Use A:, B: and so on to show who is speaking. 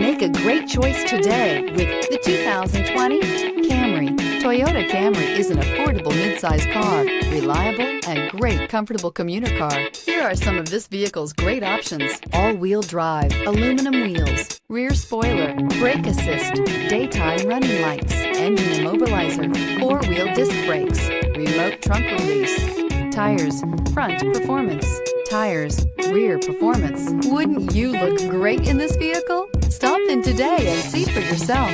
A: Make a great choice today with the 2020 Camry. Toyota Camry is an affordable midsize car, reliable and great comfortable commuter car. Here are some of this vehicle's great options: all-wheel drive, aluminum wheels, rear spoiler, brake assist, daytime running lights, engine immobilizer, four-wheel disc brakes, remote trunk release, tires, front performance, tires, rear performance. Wouldn't you look great in this vehicle? Stop in today and see for yourself.